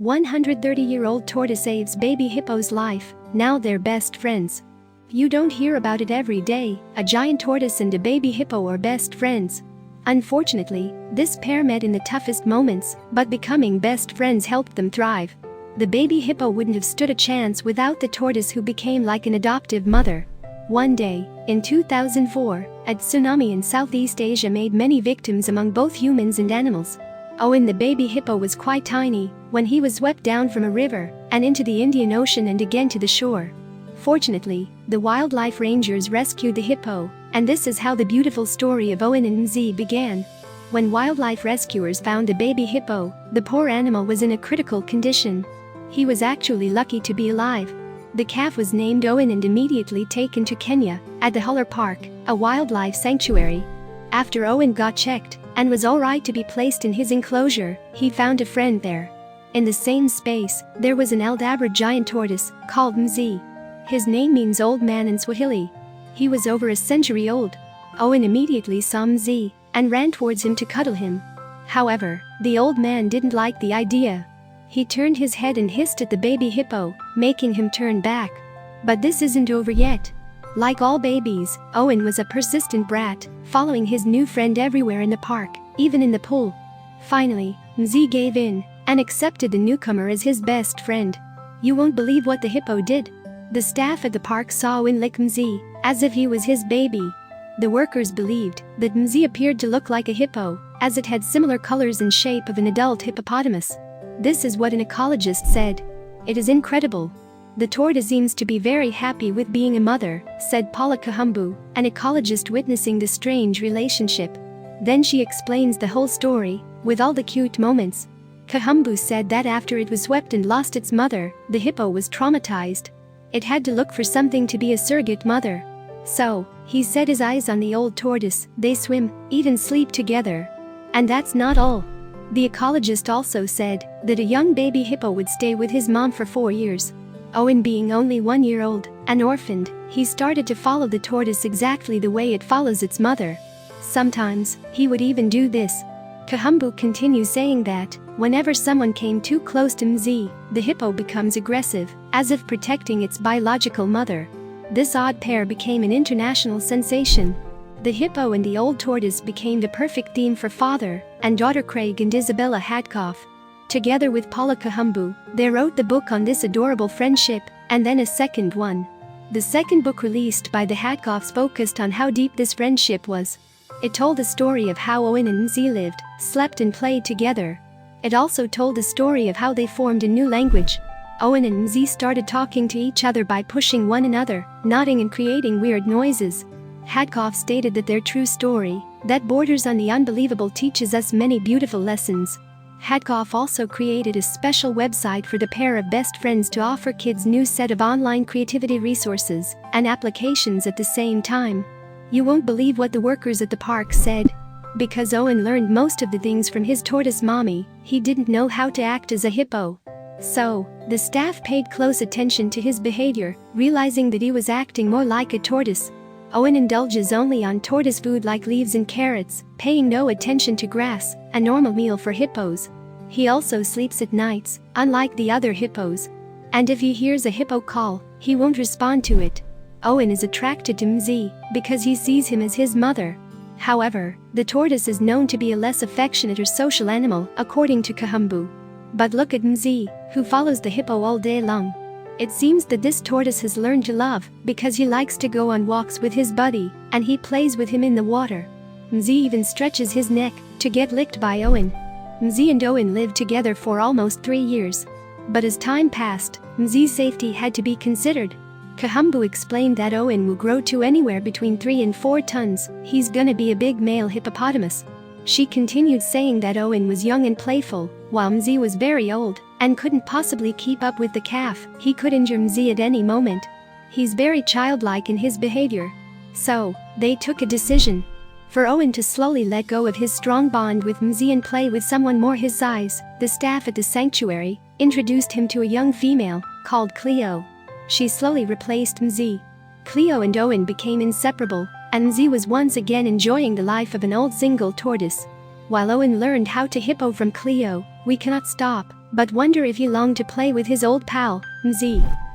130-year-old tortoise saves baby hippo's life, now they're best friends. You don't hear about it every day, a giant tortoise and a baby hippo are best friends. Unfortunately, this pair met in the toughest moments, but becoming best friends helped them thrive. The baby hippo wouldn't have stood a chance without the tortoise, who became like an adoptive mother. One day, in 2004, a tsunami in Southeast Asia made many victims among both humans and animals. Owen the baby hippo was quite tiny when he was swept down from a river and into the Indian Ocean and again to the shore. Fortunately, the wildlife rangers rescued the hippo, and this is how the beautiful story of Owen and Mzee began. When wildlife rescuers found the baby hippo, the poor animal was in a critical condition. He was actually lucky to be alive. The calf was named Owen and immediately taken to Kenya, at the Huller Park, a wildlife sanctuary. After Owen got checked and was alright to be placed in his enclosure, he found a friend there. In the same space, there was an Aldabra giant tortoise, called Mzee. His name means old man in Swahili. He was over a century old. Owen immediately saw Mzee and ran towards him to cuddle him. However, the old man didn't like the idea. He turned his head and hissed at the baby hippo, making him turn back. But this isn't over yet. Like all babies, Owen was a persistent brat, following his new friend everywhere in the park, even in the pool. Finally, Mzee gave in and accepted the newcomer as his best friend. You won't believe what the hippo did. The staff at the park saw Owen lick Mzee, as if he was his baby. The workers believed that Mzee appeared to look like a hippo, as it had similar colors and shape of an adult hippopotamus. This is what an ecologist said. "It is incredible. The tortoise seems to be very happy with being a mother," said Paula Kahumbu, an ecologist witnessing the strange relationship. Then she explains the whole story, with all the cute moments. Kahumbu said that after it was swept and lost its mother, the hippo was traumatized. It had to look for something to be a surrogate mother. So, he set his eyes on the old tortoise. They swim, eat and sleep together. And that's not all. The ecologist also said that a young baby hippo would stay with his mom for 4 years. Owen being only 1 year old and orphaned, he started to follow the tortoise exactly the way it follows its mother. Sometimes, he would even do this. Kahumbu continues saying that whenever someone came too close to Mzee, the hippo becomes aggressive, as if protecting its biological mother. This odd pair became an international sensation. The hippo and the old tortoise became the perfect theme for father and daughter Craig and Isabella Hadcoff. Together with Paula Kahumbu, they wrote the book on this adorable friendship, and then a second one. The second book released by the Hadcoffs focused on how deep this friendship was. It told the story of how Owen and Mzee lived, slept and played together. It also told the story of how they formed a new language. Owen and Mzee started talking to each other by pushing one another, nodding and creating weird noises. Hadcoff stated that their true story, that borders on the unbelievable, teaches us many beautiful lessons. Hadcoff also created a special website for the pair of best friends to offer kids new set of online creativity resources and applications at the same time. You won't believe what the workers at the park said. Because Owen learned most of the things from his tortoise mommy, he didn't know how to act as a hippo. So, the staff paid close attention to his behavior, realizing that he was acting more like a tortoise. Owen indulges only on tortoise food like leaves and carrots, paying no attention to grass, a normal meal for hippos. He also sleeps at nights, unlike the other hippos. And if he hears a hippo call, he won't respond to it. Owen is attracted to Mzee because he sees him as his mother. However, the tortoise is known to be a less affectionate or social animal, according to Kahumbu. But look at Mzee, who follows the hippo all day long. It seems that this tortoise has learned to love because he likes to go on walks with his buddy, and he plays with him in the water. Mzee even stretches his neck to get licked by Owen. Mzee and Owen lived together for almost 3 years. But as time passed, Mzee's safety had to be considered. Kahumbu explained that Owen will grow to anywhere between 3 and 4 tons. He's gonna be a big male hippopotamus. She continued saying that Owen was young and playful, while Mzee was very old and couldn't possibly keep up with the calf. He could injure Mzee at any moment. He's very childlike in his behavior. So, they took a decision. For Owen to slowly let go of his strong bond with Mzee and play with someone more his size, the staff at the sanctuary introduced him to a young female called Cleo. She slowly replaced Mzee. Cleo and Owen became inseparable, and Mzee was once again enjoying the life of an old single tortoise. While Owen learned how to hippo from Cleo, we cannot stop. but wonder if he longed to play with his old pal, Mzee.